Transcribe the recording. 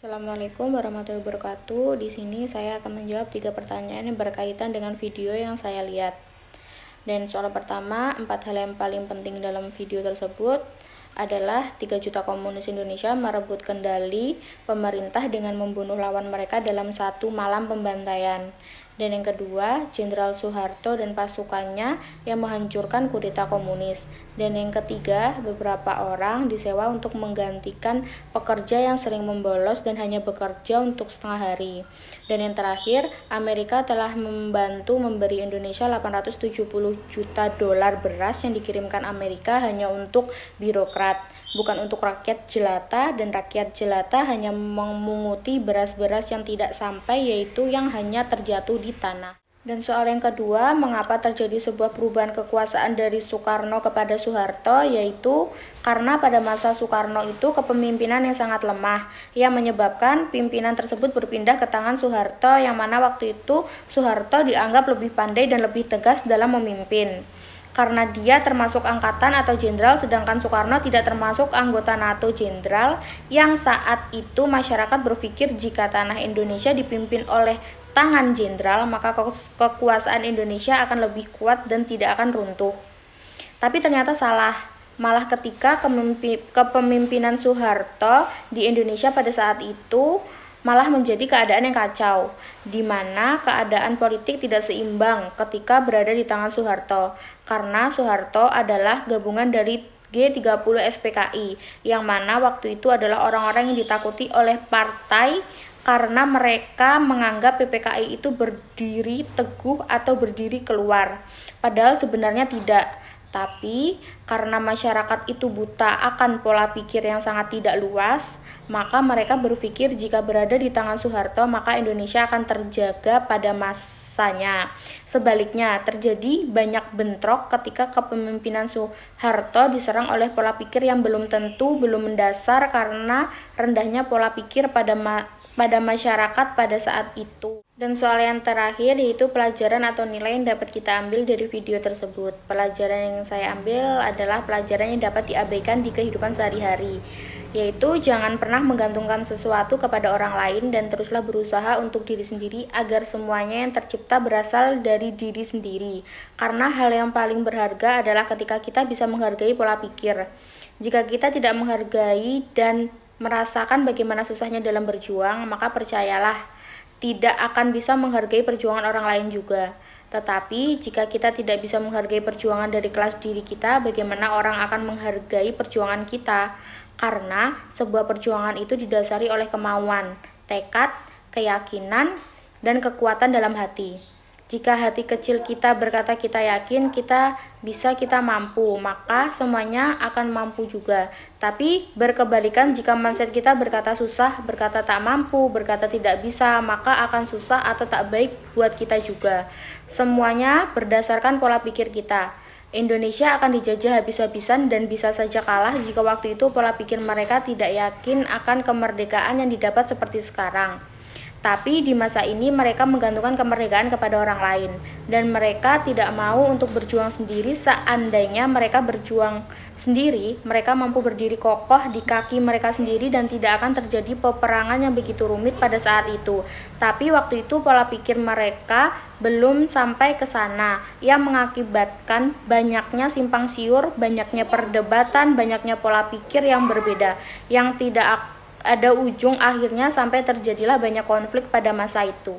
Assalamualaikum warahmatullahi wabarakatuh. Di sini saya akan menjawab 3 pertanyaan yang berkaitan dengan video yang saya lihat. Dan soal pertama, 4 hal yang paling penting dalam video tersebut adalah 3 juta komunis Indonesia merebut kendali pemerintah dengan membunuh lawan mereka dalam satu malam pembantaian. Dan yang kedua, Jenderal Soeharto dan pasukannya yang menghancurkan kudeta komunis. Dan yang ketiga, beberapa orang disewa untuk menggantikan pekerja yang sering membolos dan hanya bekerja untuk setengah hari. Dan yang terakhir, Amerika telah membantu memberi Indonesia 870 juta dolar beras yang dikirimkan Amerika hanya untuk birokrat, bukan untuk rakyat jelata, dan rakyat jelata hanya memunguti beras-beras yang tidak sampai, yaitu yang hanya terjatuh di tanah. Dan soal yang kedua, mengapa terjadi sebuah perubahan kekuasaan dari Soekarno kepada Soeharto, yaitu karena pada masa Soekarno itu kepemimpinan yang sangat lemah, yang menyebabkan pimpinan tersebut berpindah ke tangan Soeharto, yang mana waktu itu Soeharto dianggap lebih pandai dan lebih tegas dalam memimpin. Karena dia termasuk angkatan atau jenderal, sedangkan Soekarno tidak termasuk anggota NATO jenderal, yang saat itu masyarakat berpikir jika tanah Indonesia dipimpin oleh tangan jenderal, maka kekuasaan Indonesia akan lebih kuat dan tidak akan runtuh. Tapi ternyata salah. Malah ketika kepemimpinan Soeharto di Indonesia pada saat itu malah menjadi keadaan yang kacau, di mana keadaan politik tidak seimbang ketika berada di tangan Soeharto, karena Soeharto adalah gabungan dari G30 SPKI, yang mana waktu itu adalah orang-orang yang ditakuti oleh partai karena mereka menganggap PPKI itu berdiri teguh atau berdiri keluar, padahal sebenarnya tidak. Tapi karena masyarakat itu buta akan pola pikir yang sangat tidak luas, maka mereka berpikir jika berada di tangan Soeharto maka Indonesia akan terjaga pada masanya. Sebaliknya, terjadi banyak bentrok ketika kepemimpinan Soeharto diserang oleh pola pikir yang belum tentu, belum mendasar, karena rendahnya pola pikir pada masyarakat pada saat itu. Dan soal yang terakhir yaitu pelajaran atau nilai yang dapat kita ambil dari video tersebut. Pelajaran yang saya ambil adalah pelajaran yang dapat diabaikan di kehidupan sehari-hari, yaitu jangan pernah menggantungkan sesuatu kepada orang lain dan teruslah berusaha untuk diri sendiri agar semuanya yang tercipta berasal dari diri sendiri. Karena hal yang paling berharga adalah ketika kita bisa menghargai pola pikir. Jika kita tidak menghargai dan merasakan bagaimana susahnya dalam berjuang, maka percayalah, tidak akan bisa menghargai perjuangan orang lain juga. Tetapi jika kita tidak bisa menghargai perjuangan dari kelas diri kita, bagaimana orang akan menghargai perjuangan kita? Karena sebuah perjuangan itu didasari oleh kemauan, tekad, keyakinan, dan kekuatan dalam hati. Jika hati kecil kita berkata kita yakin, kita bisa, kita mampu, maka semuanya akan mampu juga. Tapi berkebalikan, jika mindset kita berkata susah, berkata tak mampu, berkata tidak bisa, maka akan susah atau tak baik buat kita juga. Semuanya berdasarkan pola pikir kita. Indonesia akan dijajah habis-habisan dan bisa saja kalah jika waktu itu pola pikir mereka tidak yakin akan kemerdekaan yang didapat seperti sekarang. Tapi di masa ini mereka menggantungkan kemerdekaan kepada orang lain, dan mereka tidak mau untuk berjuang sendiri. Seandainya mereka berjuang sendiri, mereka mampu berdiri kokoh di kaki mereka sendiri dan tidak akan terjadi peperangan yang begitu rumit pada saat itu. Tapi waktu itu pola pikir mereka belum sampai ke sana, yang mengakibatkan banyaknya simpang siur, banyaknya perdebatan, banyaknya pola pikir yang berbeda, yang tidak ada ujung akhirnya sampai terjadilah banyak konflik pada masa itu.